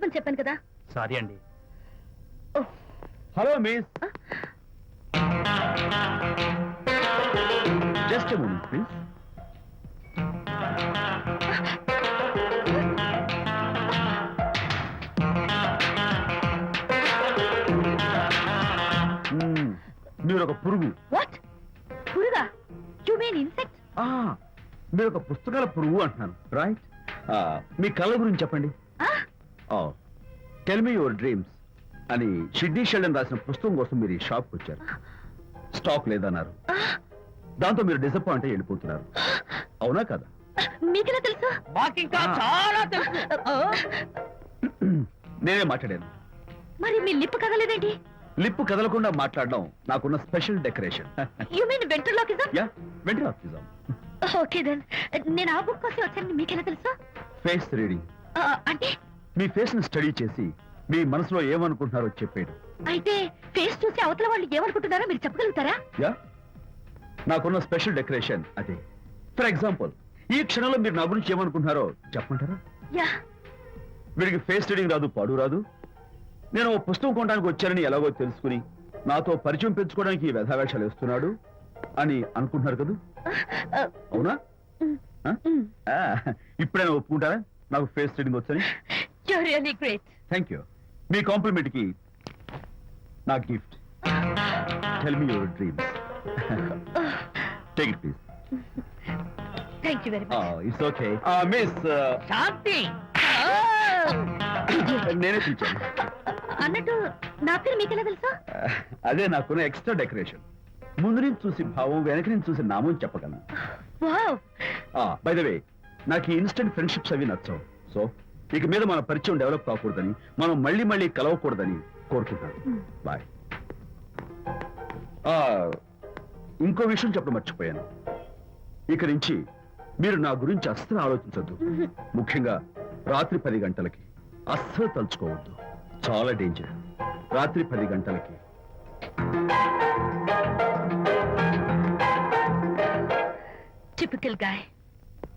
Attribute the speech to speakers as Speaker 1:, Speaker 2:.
Speaker 1: అని చెప్పాను కదా.
Speaker 2: సారీ అండి.
Speaker 3: Hello miss, just a moment please. మీరు ఒక పురుగు.
Speaker 1: వాట్? పురుగా? You mean insect?
Speaker 3: మీరు ఒక పుస్తకాల పురుగు అంటున్నాను, రైట్? మీ కళ గురించి చెప్పండి. టెల్ మీ యువర్ డ్రీమ్స్ అని షిడ్నీ షెల్డన్ రాసిన పుస్తకం కోసం మీరు ఈ షాప్కి వచ్చారు. స్టాక్ లేదన్నారు. దాంతో మీరు డిసప్పాయింట్ అయ్యి వెళ్ళిపోతున్నారు. అవునా కదా?
Speaker 1: మీకెలా తెలుసు?
Speaker 2: మాకింకా చాలా తెలుసు.
Speaker 3: నేనే మాట్లాడాను.
Speaker 1: మరి మీ లిప్ కదలేదేంటి?
Speaker 3: లిప్పు కదలకుండా మాట్లాడడం నాకున్న special decoration.
Speaker 1: You mean ventriloquism?
Speaker 3: Yeah, ventriloquism.
Speaker 1: Okay then. నేను ఆ బుక్ కోసం వచ్చానని మీకెలా తెలుసు?
Speaker 3: Face reading.
Speaker 1: అంటే
Speaker 3: మీ ఫేస్ ని స్టడీ చేసి మీ మనసులో ఏమనుకుంటున్నారో చెప్పాడు.
Speaker 1: అయితే ఫేస్ చూసి అవతల వాళ్ళు ఏమనుకుంటున్నారో మీరు చెప్పగలుగుతారా?
Speaker 3: యా, నాకున్న స్పెషల్ డెకరేషన్ అదే. ఫర్ ఎగ్జాంపుల్, ఈ క్షణంలో మీరు నా గురించి ఏమనుకుంటున్నారో చెప్పమంటారా?
Speaker 1: యా.
Speaker 3: వీడికి ఫేస్ రీడింగ్ రాదు, పాడు రాదు. నేను ఓ పుస్తకం కొనడానికి వచ్చానని ఎలాగో తెలుసుకుని నాతో పరిచయం పెంచుకోవడానికి ఈ వ్యధావేషాలు వేస్తున్నాడు అని అనుకుంటున్నారు కదా? అవునా? ఇప్పుడైనా ఒప్పుకుంటారా నాకు ఫేస్ రీడింగ్ వచ్చని?
Speaker 1: You're really great.
Speaker 3: Thank you. మీ కాంప్లిమెంట్ కి నా gift. Tell me your dreams. Take it please.
Speaker 1: Thank you very much.
Speaker 3: It's okay. Miss
Speaker 2: Shanti.
Speaker 3: నేనే పిలిచాను.
Speaker 1: అన్నట్టు నా పేరు మీకెలా తెలుసా?
Speaker 3: అదే నాకున్న ఎక్స్ట్రా డెకరేషన్. ముందు నుంచి చూసి భావం, వెనక నుంచి చూసి నామం చెప్పగలను.
Speaker 1: వావ్.
Speaker 3: బై ద వే, నాకు ఈ ఇన్స్టెంట్ ఫ్రెండ్షిప్స్ అవి నచ్చవు. సో ఇక మీద మన పరిచయం డెవలప్ కాకూడదని, మనం మళ్ళీ మళ్ళీ కలవకూడదని కోరుకుంటాను. బాయ్. ఇంకో విషయం చెప్పడం మర్చిపోయాను. ఇక నుంచి మీరు నా గురించి అస్సలు ఆలోచించద్దు. ముఖ్యంగా రాత్రి 10 గంటలకి అస్సలు తలుచుకోవద్దు. చాలా డేంజర్. రాత్రి 10 గంటలకి.
Speaker 1: Typical guy.